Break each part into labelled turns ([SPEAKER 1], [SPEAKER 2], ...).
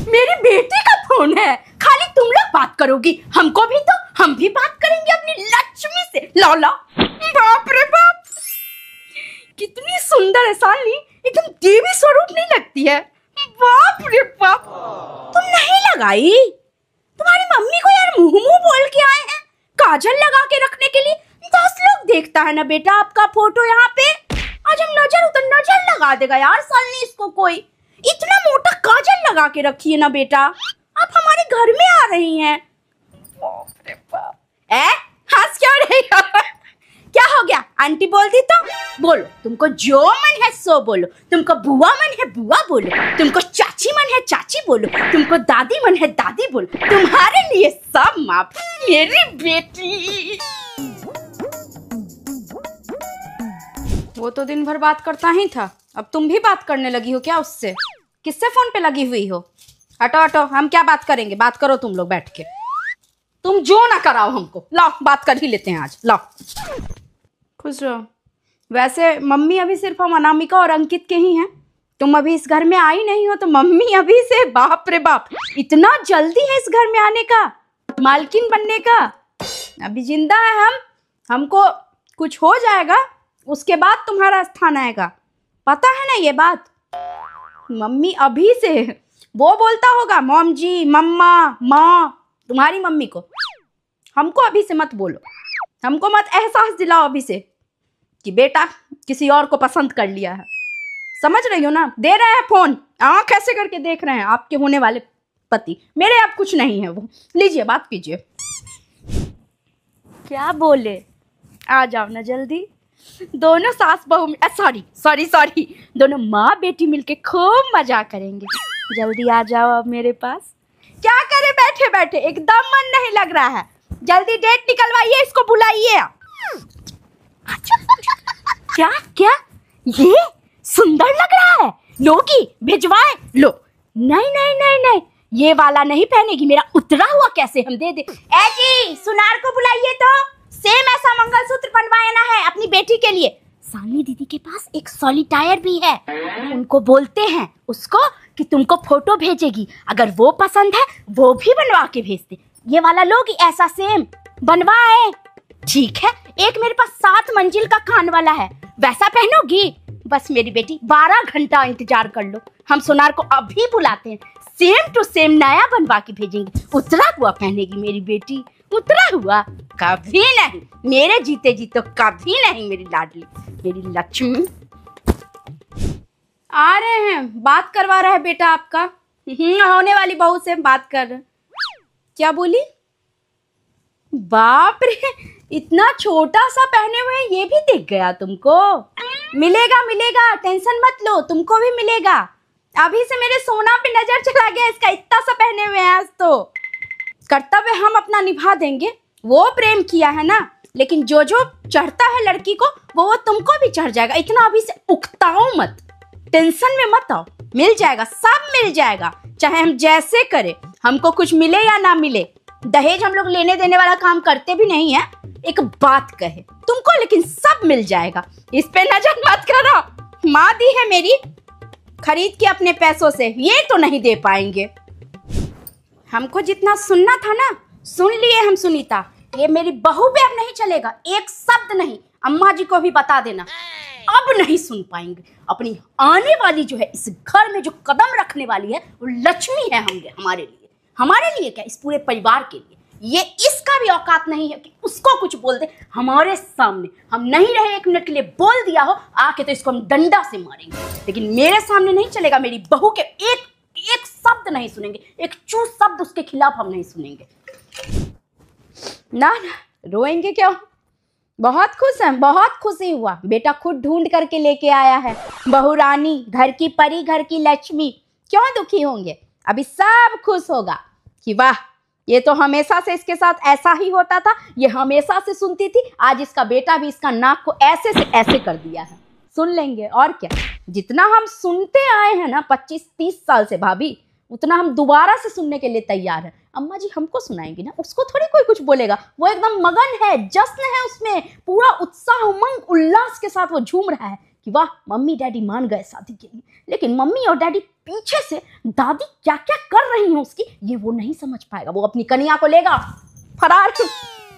[SPEAKER 1] मेरी बेटी का फोन है, खाली तुम लोग बात करोगी। हमको भी तो, हम भी बात करेंगे अपनी लक्ष्मी से। लौला, बाप रे बाप, कितनी सुंदर है सालनी, एकदम देवी स्वरूप नहीं लगती है? बाप रे बाप, तुम नहीं लगाई? तुम्हारी मम्मी को यार मुंह मुंह बोल के आए हैं काजल लगा के रखने के लिए। 10 लोग देखता है ना बेटा आपका फोटो यहाँ पे। आज हम नजर उतर नजर लगा देगा यार सालनी इसको कोई। इतना मोटा काजल लगा के रखी है ना बेटा, आप हमारे घर में आ रही हैं। बाप रे बाप, हंस क्यों रही हो? क्या हो गया? आंटी बोल दी तो बोलो, तुमको जो मन है सो बोलो। तुमको बुआ मन है बुआ बोलो, तुमको चाची मन है चाची बोलो, तुमको दादी मन है दादी बोलो। तुम्हारे लिए सब माफ। मेरी बेटी, वो तो दिन भर बात करता ही था, अब तुम भी बात करने लगी हो क्या उससे? किससे फोन पे लगी हुई हो? हटो हटो, हम क्या बात करेंगे, बात करो तुम लोग बैठ के। तुम जो ना कराओ हमको, लाओ बात कर ही लेते हैं आज, लाओ। खुश रहो। वैसे मम्मी अभी सिर्फ हम अनामिका और अंकित के ही हैं। तुम अभी इस घर में आई नहीं हो तो मम्मी अभी से, बाप रे बाप, इतना जल्दी है इस घर में आने का, मालकिन बनने का। अभी जिंदा है हम, हमको कुछ हो जाएगा उसके बाद तुम्हारा स्थान आएगा, पता है ना ये बात? मम्मी अभी से वो बोलता होगा मॉम जी, मम्मा, माँ, तुम्हारी मम्मी को। हमको अभी से मत बोलो, हमको मत एहसास दिलाओ अभी से कि बेटा किसी और को पसंद कर लिया है। समझ रही हो ना? दे रहे हैं फोन, आँख ऐसे करके देख रहे हैं आपके होने वाले पति। मेरे आप कुछ नहीं है वो। लीजिए बात कीजिए। क्या बोले? आ जाओ ना जल्दी। दोनों सास बहू, सॉरी, दोनों माँ बेटी मिलके खूब मजा करेंगे। जल्दी आ जाओ अब मेरे पास। क्या करे बैठे बैठे, एकदम मन नहीं लग रहा है। जल्दी डेट निकलवाइए, इसको बुलाइए। क्या क्या ये सुंदर लग रहा है, लोगी भिजवाए लो। नहीं, ये वाला नहीं पहनेगी, मेरा उतरा हुआ कैसे हम दे दे। ए जी, सुनार को बुलाइए तो, सेम ऐसा मंगलसूत्र बनवाना है अपनी बेटी के लिए। सालनी दीदी के पास एक सॉलिटायर भी है, उनको बोलते हैं उसको कि तुमको फोटो भेजेगी, अगर वो पसंद है वो भी बनवा के भेजते। ये वाला लोगी ऐसा सेम बनवाए? ठीक है, एक मेरे पास 7 मंजिल का कान वाला है, वैसा पहनोगी? बस मेरी बेटी 12 घंटा इंतजार कर लो, हम सुनार को अभी बुलाते हैं, सेम टू सेम नया बनवा के भेजेंगे। उतरा हुआ पहनेगी मेरी बेटी, उतरा हुआ कभी नहीं, मेरे जीते जी तो कभी नहीं। मेरी लाडली, मेरी लक्ष्मी। आ रहे हैं, बात करवा रहा है बेटा आपका। होने वाली बहू से बात कर रहे। क्या बोली? बाप रे, इतना छोटा सा पहने हुए ये भी दिख गया तुमको? मिलेगा, टेंशन मत लो, तुमको भी मिलेगा। अभी से मेरे सोना पे नजर चला गया इसका, इतना सा पहने हुए हैं। आज तो कर्तव्य हम अपना निभा देंगे। वो प्रेम किया है ना, लेकिन जो जो चढ़ता है लड़की को वो तुमको भी चढ़ जाएगा। इतना अभी से उकताओ मत, टेंशन में मत आओ, मिल जाएगा, सब मिल जाएगा, चाहे हम जैसे करें, हमको कुछ मिले या ना मिले। दहेज हम लोग लेने देने वाला काम करते भी नहीं है। एक बात कहे तुमको, लेकिन सब मिल जाएगा, इस पे नजर मत करो। माँ दी है मेरी, खरीद के अपने पैसों से, ये तो नहीं दे पाएंगे। हमको जितना सुनना था ना सुन लिए हम सुनीता, ये मेरी बहू पे अब नहीं चलेगा, एक शब्द नहीं। अम्मा जी को भी बता देना, अब नहीं सुन पाएंगे। अपनी आने वाली जो है इस घर में जो कदम रखने वाली है वो लक्ष्मी है हमारे लिए क्या, इस पूरे परिवार के लिए। ये इसका भी औकात नहीं है कि उसको कुछ बोल दे हमारे सामने। हम नहीं रहे 1 मिनट के लिए, बोल दिया हो आके तो इसको हम डंडा से मारेंगे, लेकिन मेरे सामने नहीं चलेगा। मेरी बहू के एक शब्द नहीं सुनेंगे, एक चू शब्द उसके खिलाफ हम नहीं सुनेंगे। ना रोएंगे क्यों? बहुत खुश हैं, बहुत खुशी हुआ, बेटा खुद ढूंढ करके लेके आया है। बहू रानी, घर की परी, घर की लक्ष्मी, क्यों दुखी होंगे? अभी सब खुश होगा कि वाह, ये तो हमेशा से इसके साथ ऐसा ही होता था, ये हमेशा से सुनती थी, आज इसका बेटा भी इसका नाक को ऐसे से ऐसे कर दिया है। सुन लेंगे और क्या। जितना हम सुनते आए हैं ना 25-30 साल से भाभी, उतना हम दोबारा से सुनने के लिए तैयार हैं। अम्मा जी हमको सुनाएंगी ना, उसको थोड़ी कोई कुछ बोलेगा। वो एकदम मगन है, जश्न है, उसमें पूरा उत्साह, उमंग, उल्लास के साथ वो झूम रहा है कि वाह मम्मी डैडी मान गए शादी के लिए, लेकिन मम्मी और डैडी पीछे से दादी क्या क्या कर रही हैं उसकी, ये वो नहीं समझ पाएगा। वो अपनी कन्या को लेगा फरार।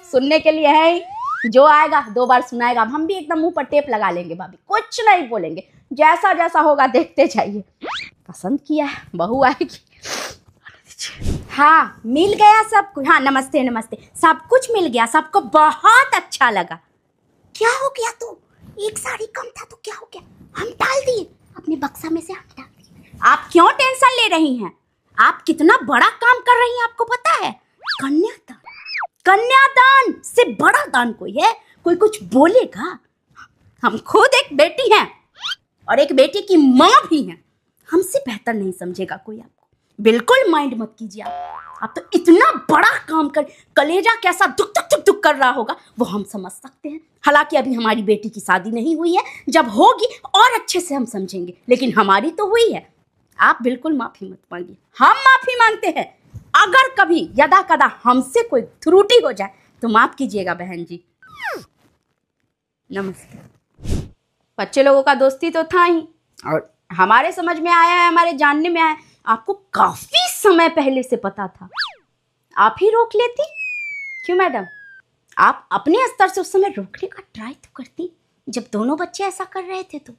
[SPEAKER 1] सुनने के लिए है ही, जो आएगा 2 बार सुनाएगा। हम भी एकदम मुंह पर टेप लगा लेंगे, भाभी कुछ नहीं बोलेंगे, जैसा जैसा होगा देखते जाइए। पसंद किया है, बहू आएगी। हाँ मिल गया सब कुछ। हाँ नमस्ते नमस्ते, सब कुछ मिल गया, सबको बहुत अच्छा लगा। क्या हो गया तो, एक साड़ी कम था तो क्या हो गया, हम डाल दिए अपने बक्सा में से, हम डाल दिए। आप क्यों टेंशन ले रही हैं, आप कितना बड़ा काम कर रही हैं आपको पता है। कन्यादान, कन्यादान से बड़ा दान कोई है, कोई कुछ बोलेगा। हम खुद एक बेटी हैं और एक बेटी की माँ भी हैं, हमसे बेहतर नहीं समझेगा कोई आपको। बिल्कुल माइंड मत कीजिए आप तो इतना बड़ा काम कर, कलेजा कैसा दुख दुख दुख दुख कर रहा होगा वो हम समझ सकते हैं। हालांकि अभी हमारी बेटी की शादी नहीं हुई है, जब होगी और अच्छे से हम समझेंगे, लेकिन हमारी तो हुई है। आप बिल्कुल माफी मत मांगिए, हम माफी मांगते हैं। अगर कभी यदा कदा हमसे कोई त्रुटि हो जाए तो माफ कीजिएगा बहन जी। नमस्ते। बच्चे लोगों का दोस्ती तो था ही, और हमारे समझ में आया है, हमारे जानने में आया है, आपको काफी समय पहले से पता था, आप ही रोक लेती। क्यों मैडम, आप अपने स्तर से उस समय रोकने का ट्राई तो करती, जब दोनों बच्चे ऐसा कर रहे थे तो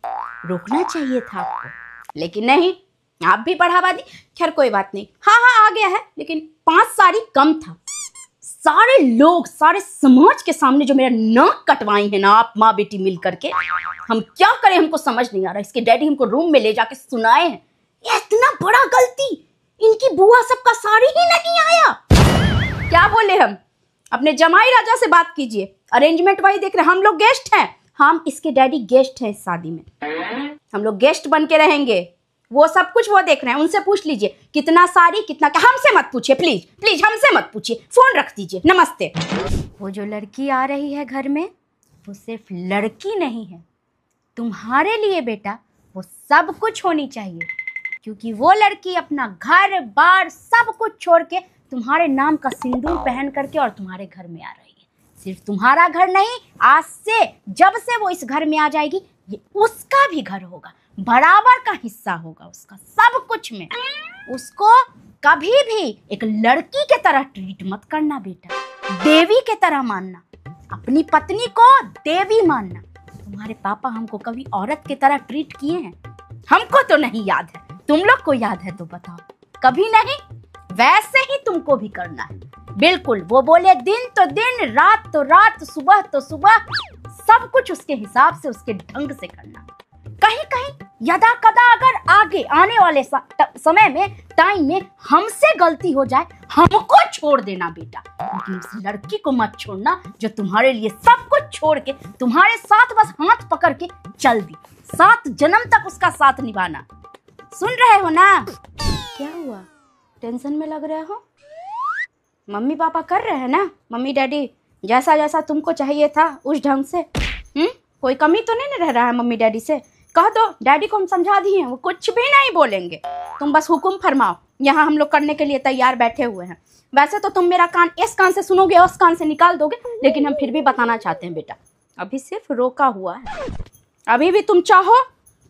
[SPEAKER 1] रोकना चाहिए था आपको, लेकिन नहीं, आप भी बढ़ावा दी। खैर कोई बात नहीं, हाँ हाँ आ गया है, लेकिन 5 साड़ी कम था। सारे लोग, सारे समाज के सामने जो मेरा नाक कटवाई है ना आप माँ बेटी मिल करके, हम क्या करें हमको समझ नहीं आ रहा। इसके डैडी हमको रूम में ले जाके सुनाए हैं, ये इतना बड़ा गलती, इनकी बुआ सबका साड़ी ही नहीं आया। क्या बोले हम, अपने जमाई राजा से बात कीजिए, अरेंजमेंट वही देख रहे हैं, हम लोग गेस्ट हैं, हम इसके डैडी गेस्ट हैं इस शादी में, हम लोग गेस्ट बन के रहेंगे, वो सब कुछ वो देख रहे हैं। उनसे पूछ लीजिए कितना साड़ी कितना क्या, हमसे मत पूछिए प्लीज प्लीज, हमसे मत पूछिए, फोन रख दीजिए। नमस्ते। वो जो लड़की आ रही है घर में, वो सिर्फ लड़की नहीं है, तुम्हारे लिए बेटा वो सब कुछ होनी चाहिए, क्योंकि वो लड़की अपना घर बार सब कुछ छोड़ के तुम्हारे नाम का सिंदूर पहन करके और तुम्हारे घर में आ रही है। सिर्फ तुम्हारा घर नहीं, आज से जब से वो इस घर में आ जाएगी, ये उसका भी घर होगा, बराबर का हिस्सा होगा उसका सब कुछ में। उसको कभी भी एक लड़की के तरह ट्रीट मत करना बेटा, देवी के तरह मानना, अपनी पत्नी को देवी मानना। तुम्हारे पापा हमको कभी औरत की तरह ट्रीट किए हैं? हमको तो नहीं याद है, तुम लोग को याद है तो बताओ। कभी नहीं, वैसे ही तुमको भी करना है बिल्कुल। वो बोले दिन तो दिन, रात तो रात, सुबह तो सुबह, सब कुछ उसके हिसाब से, उसके ढंग से करना। कहीं कहीं यदा कदा अगर आगे आने वाले समय में, टाइम में हमसे गलती हो जाए, हमको छोड़ देना बेटा, लेकिन उस लड़की को मत छोड़ना जो तुम्हारे लिए सब कुछ छोड़ के तुम्हारे साथ बस हाथ पकड़ के चल दी। 7 जन्म तक उसका साथ निभाना। सुन रहे हो ना? क्या हुआ, टेंशन में लग रहे हो? मम्मी पापा कर रहे हैं ना, मम्मी डैडी जैसा जैसा तुमको चाहिए था उस ढंग से। कोई कमी तो नहीं रह रहा है मम्मी डैडी से? कह दो, डैडी को हम समझा दिए हैं, वो कुछ भी नहीं बोलेंगे, तुम बस हुक्म फरमाओ, यहाँ हम लोग करने के लिए तैयार बैठे हुए हैं। वैसे तो तुम मेरा कान इस कान से सुनोगे, उस कान से निकाल दोगे, लेकिन हम फिर भी बताना चाहते हैं बेटा, अभी सिर्फ रोका हुआ है, अभी भी तुम चाहो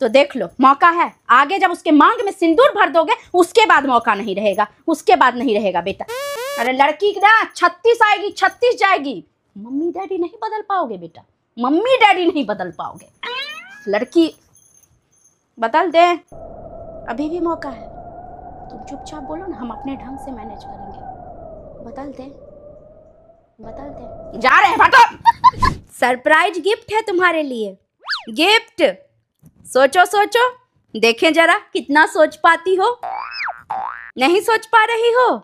[SPEAKER 1] तो देख लो, मौका है। आगे जब उसके मांग में सिंदूर भर दोगे, उसके बाद मौका नहीं रहेगा, उसके बाद नहीं रहेगा बेटा। अरे लड़की ना 36 आएगी, 36 जाएगी, मम्मी डैडी नहीं बदल पाओगे बेटा, मम्मी डैडी नहीं बदल पाओगे, लड़की बदल दे, अभी भी मौका है। तुम चुपचाप बोलो ना, हम अपने ढंग से मैनेज करेंगे। बदल दे, बदल दे, जा रहे हैं फटो। सरप्राइज गिफ्ट है तुम्हारे लिए, गिफ्ट। सोचो सोचो, देखें जरा कितना सोच पाती हो। नहीं सोच पा रही हो?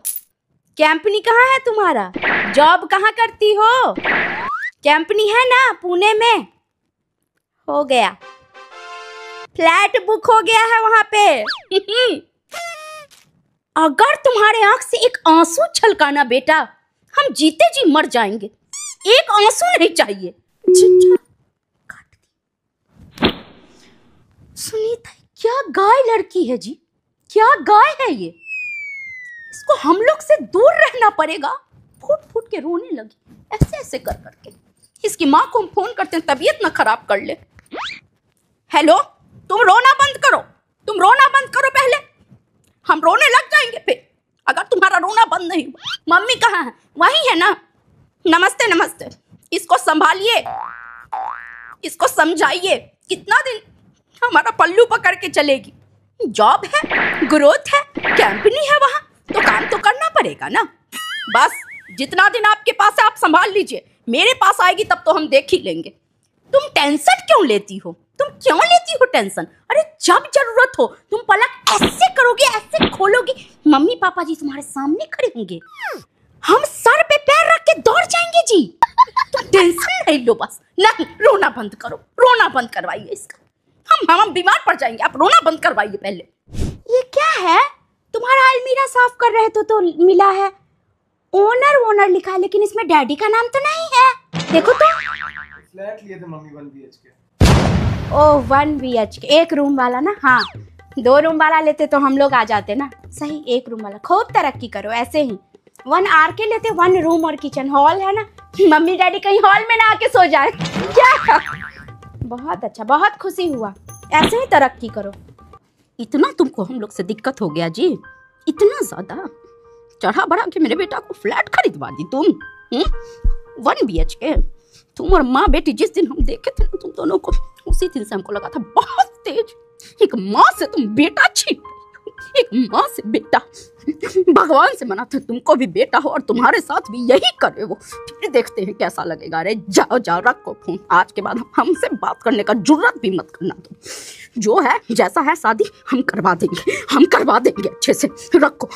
[SPEAKER 1] कंपनी कहाँ है तुम्हारा? जॉब कहाँ करती हो? कंपनी है ना पुणे में? हो गया, फ्लैट बुक हो गया है वहां पे। अगर तुम्हारे आंख से एक आंसू छलकाना बेटा, हम जीते जी मर जाएंगे, एक आंसू नहीं चाहिए। सुनीता क्या गाय लड़की है जी, क्या गाय है ये, इसको हम लोग से दूर रहना पड़ेगा। फूट फूट के रोने लगी ऐसे ऐसे कर करके। इसकी माँ को हम फोन करते हैं, तबीयत ना खराब कर ले। हेलो, तुम रोना बंद करो, तुम रोना बंद करो पहले, हम रोने लग जाएंगे फिर अगर तुम्हारा रोना बंद नहीं हुआ। मम्मी कहाँ है? वही है ना? नमस्ते नमस्ते। इसको संभालिए, इसको समझाइए, कितना दिन हमारा पल्लू पकड़ के चलेगी। जॉब है, ग्रोथ है, कंपनी है, वहाँ तो काम तो करना पड़ेगा ना। बस जितना दिन आपके पास है आप संभाल लीजिए, मेरे पास आएगी तब तो हम देख ही लेंगे। तुम टेंशन क्यों लेती हो? तुम क्यों लेती हो टेंशन? अरे जब जरूरत हो तुम पलक ऐसे करोगे, ऐसे खोलोगे, मम्मी पापा जी तुम्हारे सामने खड़े होंगे, हम सर पे पैर रख के दौड़ जाएंगे जी। तुम टेंशन नहीं लो बस। नहीं, रोना बंद करो, रोना बंद करवाइए इसका। हम बीमार पड़ जाएंगे, आप रोना बंद करवाइए पहले। ये क्या है? तुम्हारा अलमीरा साफ कर रहे तो मिला है ओनर लिखा है, लेकिन इसमें डैडी का नाम तो नहीं है। देखो तो।
[SPEAKER 2] फ्लैट लिए थे मम्मी 1 BHK।
[SPEAKER 1] ओह 1 BHK, 1 रूम वाला ना। हाँ 2 रूम वाला लेते तो हम लोग आ जाते ना। सही, 1 रूम वाला। खूब तरक्की करो ऐसे ही। 1 RK लेते, 1 रूम और किचन। हॉल है ना, मम्मी डैडी कहीं हॉल में ना आके सो जाए क्या? बहुत अच्छा, बहुत खुशी हुआ। ऐसे ही तरक्की करो। इतना तुमको हम लोग से दिक्कत हो गया जी, इतना ज्यादा चढ़ा बढ़ा के मेरे बेटा को फ्लैट खरीदवा दी तुम। 1 BHK। तुम और माँ बेटी जिस दिन हम देखे थे ना तुम दोनों को, उसी दिन से हमको लगा था बहुत तेज। एक माँ से तुम बेटा छीन, एक माँ से बेटा। भगवान से मना था तुमको भी बेटा हो और तुम्हारे साथ भी यही करे वो। फिर देखते हैं कैसा लगेगा। अरे जाओ जाओ, रखो फोन। आज के बाद हमसे बात करने का जुर्रत भी मत करना तुम। जो है जैसा है शादी हम करवा देंगे, हम करवा देंगे अच्छे से। रखो।